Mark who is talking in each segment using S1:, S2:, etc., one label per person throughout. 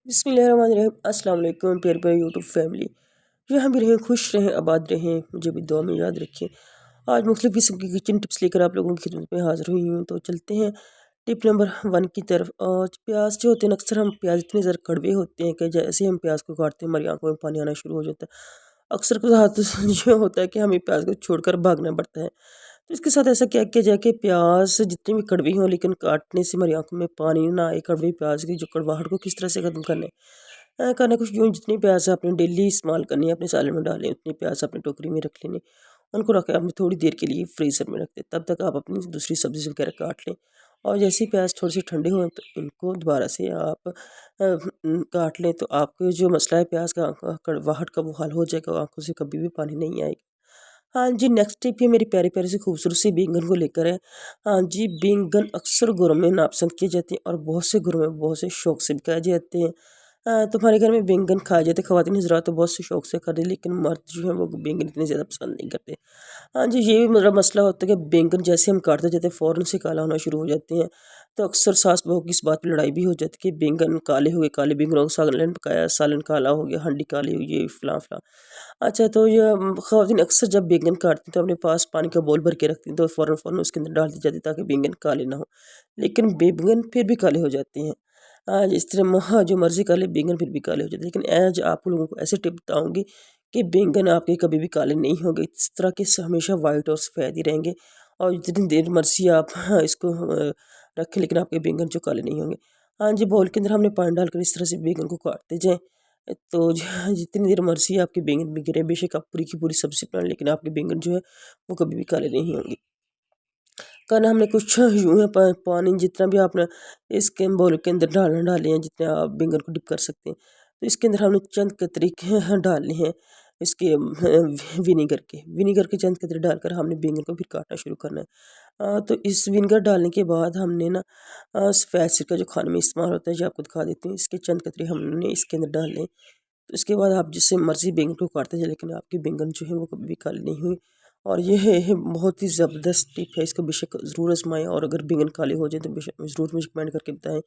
S1: बिस्मिल्लाहिर्रहमानिर्रहीम। अस्सलाम वालेकुम प्यारे प्यारे यूट्यूब फैमिली। यहाँ भी रहें, खुश रहें, आबाद रहें, मुझे भी दुआ में याद रखें। आज मुख्तलिफ़ किस्म की किचन टिप्स लेकर आप लोगों की खिदमत में हाज़िर हुई हूँ। तो चलते हैं टिप नंबर 1 की तरफ। आज प्याज जो होते हैं, अक्सर हम प्याज इतने ज़्यादा कड़वे होते हैं कि जैसे हम प्याज को काटते हैं हमारी आंखों में पानी आना शुरू हो जाता है। अक्सर के साथ जो होता है कि हमें प्याज को छोड़कर भागना पड़ता है। तो इसके साथ ऐसा क्या किया जाए कि प्याज जितनी भी कड़वी हों लेकिन काटने से हमारी आंखों में पानी ना आए। कड़वी प्याज की जो कड़वाहट को किस तरह से ख़त्म करना है, करना कुछ यूँ, जितनी प्याज आपने डेली इस्तेमाल करनी है अपने सालन में डालें, उतनी प्याज अपनी टोकरी में रख लेनी। उनको रख के आपने थोड़ी देर के लिए फ्रीज़र में रख दें, तब तक आप अपनी दूसरी सब्ज़ी वगैरह काट लें। और जैसे ही प्याज थोड़ी सी ठंडे हों तो इनको दोबारा से आप काट लें। तो आपको जो मसला है प्याज का कड़वाहट का, वो हल हो जाएगा, आंखों से कभी भी पानी नहीं आएगा। हाँ जी, नेक्स्ट टिप ये मेरी प्यारी प्यारी सी खूबसूरत सी बैंगन को लेकर है। हाँ जी, बैंगन अक्सर घरों में नापसंद किए जाते हैं और बहुत से घरों में बहुत से शौक से भी खाए जाते हैं। तो हमारे घर में बैंगन खाए जाते हैं, ख़वातीन हज़रात तो बहुत से शौक से खाते हैं, लेकिन मर्द जो है वो बैंगन इतने ज़्यादा पसंद नहीं करते। हाँ जी, ये भी मेरा मसला होता है कि बैंगन जैसे हम काटते जाते हैं फ़ौरन से काला होना शुरू हो जाते हैं। तो अक्सर सास बहू की इस बात पे लड़ाई भी हो जाती है कि बैंगन काले हो गए, काले बैंगनों का सालन पकाया, सालन काला हो गया, हांडी काली हुई, ये फलां-फलां। अच्छा, तो ये ख़वातीन अक्सर जब बैंगन काटती हैं तो अपने पास पानी का बाउल भर के रखती हैं, तो फ़ौरन उसके अंदर डाल दी जाती है ताकि बैंगन काले ना हो। लेकिन बैंगन फिर भी काले हो जाते हैं। आज इस तरह हाँ, जो मर्ज़ी कर ले बैंगन फिर भी काले हो जाते हैं। लेकिन आज आप लोगों को ऐसे टिप बताऊँगी कि बैंगन आपके कभी भी काले नहीं होंगे। इस तरह के हमेशा वाइट और सफ़ेद ही रहेंगे और जितनी देर मर्ज़ी आप हाँ, इसको रखें, लेकिन आपके बैंगन जो काले नहीं होंगे। हाँ जी, बाउल के अंदर हमने पानी डालकर इस तरह से बैंगन को काटते जाएँ। तो जितनी देर मर्ज़ी आपके बैंगन में गिरे, बेशक आप पूरी की पूरी सब्ज़ी बना लें, लेकिन आपके बैंगन जो है वो कभी भी काले नहीं होंगे। करना हमने कुछ यूँ है, पानी जितना भी आपने इसके बाउल के अंदर डाले हैं, जितने आप बैंगन को डिप कर सकते हैं। तो इसके अंदर हमने चंद कतरी डालने हैं इसके विनीगर के चंद कतरे डालकर हमने बैंगन को फिर काटना शुरू करना है। तो इस विनेगर डालने के बाद हमने ना सफ़ेद सिरका जो खाने में इस्तेमाल होता है, जो आपको दिखा देती हूँ, इसके चंद कतरे हमने इसके अंदर डालने हैं। तो इसके बाद आप जिससे मर्ज़ी बैंगन को काटते जाए, लेकिन आपके बैंगन जो है वो कभी भी काले नहीं हुए। और ये है बहुत ही ज़बरदस्त टिप है, इसको बेशक ज़रूर आज़माएँ। और अगर बैंगन काले हो जाए तो बेशक ज़रूर मुझे कमेंट करके बताएँ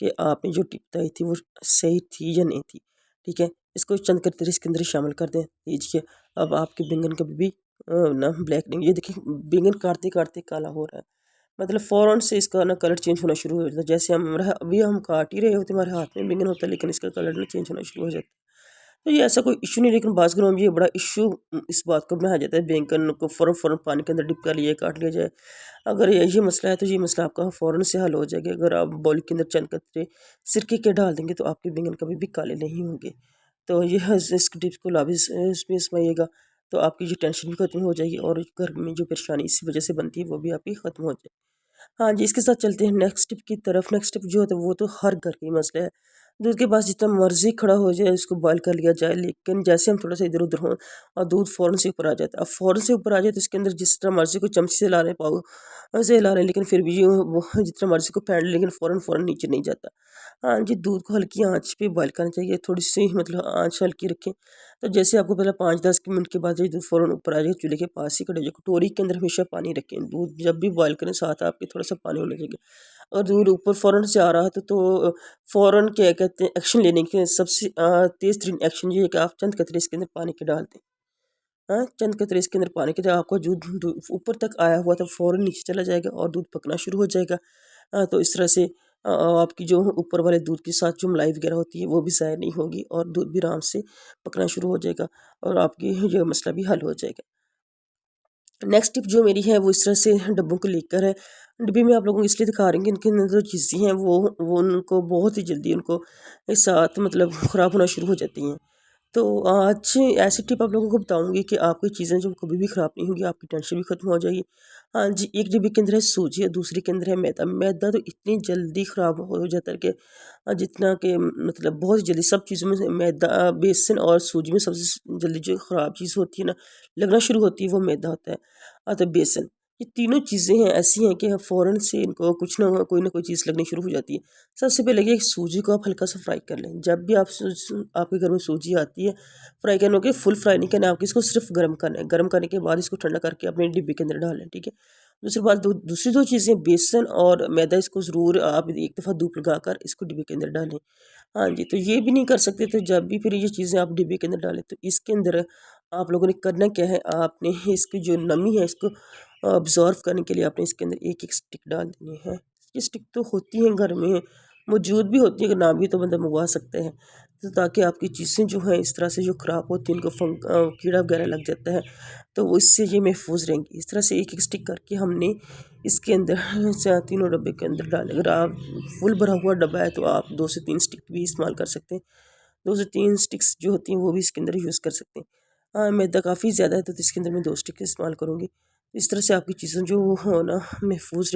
S1: कि आपने जो टिप बताई थी वो सही थी या नहीं थी। ठीक है, इसको चंद करते इसके अंदर शामिल कर दें दीजिए। अब आपके बैंगन कभी भी ना ब्लैक नहीं, ये देखिए बैंगन काटते काटते काला हो रहा है, मतलब फ़ौरन से इसका ना कलर चेंज होना शुरू हो जाता है। जैसे हम अभी हम काट ही रहे होते, हमारे हाथ में बैंगन होता है, लेकिन इसका कलर ना चेंज होना शुरू हो जाता है। तो ये ऐसा कोई इशू नहीं, लेकिन बाज़ घरों में ये बड़ा इशू इस बात को बनाया जाता है, बैंगन को फ़ौरन पानी के अंदर डिप कर लिया, काट लिया जाए। अगर ये मसला है तो ये मसला आपका फ़ौरन से हल हो जाएगा। अगर आप बाउल के अंदर चंद कतरे सिरके के डाल देंगे तो आपके बैंगन कभी भी काले नहीं होंगे। तो ये इस टिप्स को लाभिज़ इसमें आज़माइएगा, तो आपकी जो टेंशन भी ख़त्म हो जाएगी और घर में जो परेशानी इसी वजह से बनती है वो भी आपकी ख़त्म हो जाएगी। हाँ जी, इसके साथ चलते हैं नेक्स्ट टिप की तरफ। नेक्स्ट टिप जो होता है वो तो हर घर का ही मसला है। दूध के पास जितना मर्ज़ी खड़ा हो जाए, उसको बॉयल कर लिया जाए, लेकिन जैसे हम थोड़ा-सा इधर-उधर हों और दूध फ़ौरन से ऊपर आ जाता है। अब फ़ौरन से ऊपर आ जाए तो इसके अंदर जिस तरह मर्ज़ी को चमचे से ला रहे हैं, पाव से ला रहे हैं, लेकिन फिर भी ये वो जितना मर्ज़ी को फेंट लें, लेकिन फ़ौरन नीचे नहीं जाता। हाँ जी, दूध को हल्की आँच पे बॉयल करना चाहिए, थोड़ी-सी मतलब आँच हल्की रखें। तो जैसे आपको पता 5-10 मिनट के बाद ये दूध फ़ौरन ऊपर आ जाए, चूल्हे के पास ही खड़े हो जाए। कटोरी के अंदर हमेशा पानी रखें, दूध जब भी बॉयल करें साथ आपके थोड़ा-सा पानी होना चाहिए। और दूध ऊपर फ़ौरन से आ रहा है तो फ़ौरन क्या कहते हैं एक्शन लेने के सबसे तेज़ तरीन एक्शन ये है कि आप चंद कतरे इसके अंदर पानी के डाल दें। हाँ, चंद कतरे इसके अंदर पानी के, तो आपका जो दूध ऊपर तक आया हुआ था फ़ौरन नीचे चला जाएगा और दूध पकना शुरू हो जाएगा। तो इस तरह से आपकी जो ऊपर वाले दूध के साथ जो मलाई वगैरह होती है वो भी ज़ाया नहीं होगी और दूध भी आराम से पकना शुरू हो जाएगा और आपकी ये मसला भी हल हो जाएगा। नेक्स्ट टिप जो मेरी है वो इस तरह से डब्बों को लेकर है। डिब्बे में आप लोगों को इसलिए दिखा रही हूँ कि इनके अंदर जो चीज़ें हैं वो उनको बहुत ही जल्दी उनको इस साथ मतलब ख़राब होना शुरू हो जाती हैं। तो आज ऐसी टिप आप लोगों को बताऊंगी कि आपकी चीज़ें जो कभी भी ख़राब नहीं होंगी, आपकी टेंशन भी ख़त्म हो जाएगी। हाँ जी, एक डिब्बे के अंदर है सूजी और दूसरे के अंदर है मैदा। मैदा तो इतनी जल्दी ख़राब हो जाता है कि जितना कि मतलब बहुत ही जल्दी सब चीज़ों में से मैदा, बेसन और सूजी में सबसे जल्दी जो ख़राब चीज़ होती है ना लगना शुरू होती है वो मैदा होता है। तो बेसन, ये तीनों चीज़ें हैं ऐसी हैं कि फ़ौरन से इनको कुछ ना कोई चीज़ लगनी शुरू हो जाती है। सबसे पहले ये सूजी को आप हल्का सा फ्राई कर लें। जब भी आप आपके घर में सूजी आती है, फ्राई करने के फुल फ्राई नहीं करना है आपको, इसको सिर्फ गर्म करना है। गर्म करने के बाद इसको ठंडा करके अपने डिब्बे के अंदर डाल लें, ठीक है। दूसरी बात, दूसरी दो चीज़ें बेसन और मैदा, इसको ज़रूर आप एक दफ़ा धूप लगाकर इसको डिब्बे के अंदर डालें। हाँ जी, तो ये भी नहीं कर सकते तो जब भी फिर ये चीज़ें आप डिब्बे के अंदर डालें तो इसके अंदर आप लोगों ने करना क्या है, आपने इसकी जो नमी है इसको ऑब्ज़र्व करने के लिए आपने इसके अंदर एक-एक स्टिक डाल देनी है। ये स्टिक तो होती हैं घर में, मौजूद भी होती है, अगर ना भी तो बंदा मंगवा सकते हैं। तो ताकि आपकी चीज़ें जो हैं इस तरह से जो ख़राब होती हैं, उनको कीड़ा वगैरह लग जाता है, तो वो इससे ये महफूज़ रहेंगी। इस तरह से एक-एक स्टिक करके हमने इसके अंदर तीनों डब्बे के अंदर डालें। अगर आप फुल भरा हुआ डब्बा है तो आप 2 से 3 स्टिक भी इस्तेमाल कर सकते हैं। 2 से 3 स्टिक्स जो होती हैं वो भी इसके अंदर यूज़ कर सकते हैं। हाँ, मैदा काफ़ी ज़्यादा है तो इसके अंदर मैं 2 स्टिक इस्तेमाल करूँगी। इस तरह से आपकी चीज़ें जो हो ना महफूज़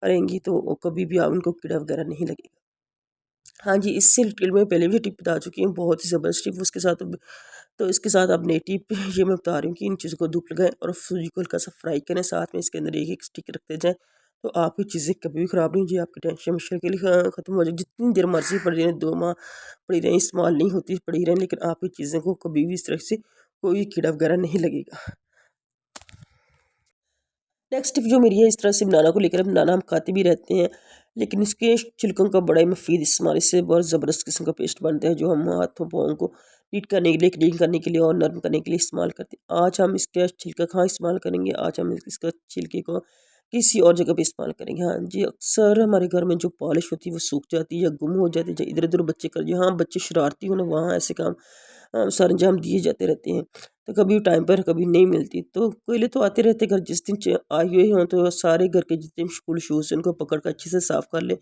S1: रहेंगी तो कभी भी आप उनको कीड़ा वगैरह नहीं लगेगा। हाँ जी, इससे रिलेटेड मैं पहले भी टिप बता चुकी हूँ, बहुत ही ज़बरदस्त टिप। उसके साथ अब तो इसके साथ अब नई टिप ये मैं बता रही हूँ कि इन चीज़ों को धूप लगाएँ और सूजी को हल्का-सा फ्राई करें, साथ में इसके अंदर एक-एक स्टिक रखते जाएँ, तो आपकी चीज़ें कभी भी ख़राब नहीं होंगी, आपकी टेंशन हमेशा के लिए ख़त्म हो जाएगी। जितनी देर मर्ज़ी पड़ी रहें, 2 माह पड़ी रहें, इस्तेमाल नहीं होती पड़ी रहें, लेकिन आपकी चीज़ों को कभी भी इस तरह से कोई कीड़ा वगैरह नहीं लगेगा। नेक्स्ट टिप जो मेरी है, इस तरह से बनाना को लेकर है। बनाना हम खाते भी रहते हैं, लेकिन इसके छिलकों का बड़ा ही मुफीद इस्तेमाल, इससे बहुत ज़बरदस्त किस्म का पेस्ट बनता है जो हम हाथों पाँव को नीट करने के लिए, क्लीन करने के लिए और नरम करने के लिए इस्तेमाल करते हैं। आज हम इसका छिलका कहाँ इस्तेमाल करेंगे, आज हम इसका छिलके को किसी और जगह पे इस्तेमाल करेंगे। हाँ जी, अक्सर हमारे घर में जो पॉलिश होती है वो सूख जाती है या गुम हो जाती है, या इधर उधर बच्चे कर, जहाँ बच्चे शरारती हो ना वहाँ ऐसे काम सरंजाम दिए जाते रहते हैं। तो कभी टाइम पर कभी नहीं मिलती, तो कोयले तो आते रहते घर, जिस दिन आए हुए हों तो सारे घर के जितने भी स्कूल शूज़ हैं उनको पकड़ कर अच्छे से साफ़ कर लें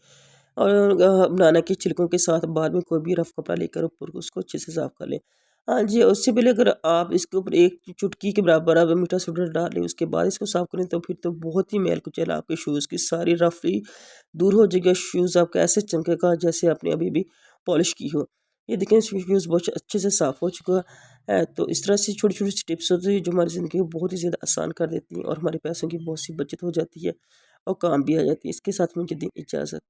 S1: और बनाना के छिलकों के साथ बाद में कोई भी रफ़ कपड़ा लेकर ऊपर को उसको अच्छे से साफ़ कर लें। हाँ जी, उससे पहले अगर आप इसके ऊपर एक चुटकी के बराबर आप मीठा सोडा डाल लें, उसके बाद इसको साफ़ करें तो फिर तो बहुत ही मैल कुचैल आपके शूज़ की सारी रफ़ी दूर हो जाएगी। शूज़ आपका ऐसे चमकेगा जैसे आपने अभी भी पॉलिश की हो। ये देखें, शूज़ बहुत अच्छे से साफ़ हो चुका है। तो इस तरह से छोटी-छोटी टिप्स होती है जो हमारी ज़िंदगी को बहुत ही ज़्यादा आसान कर देती हैं और हमारे पैसों की बहुत सी बचत हो जाती है और काम भी आ जाती है। इसके साथ मुझे दें इजाज़त।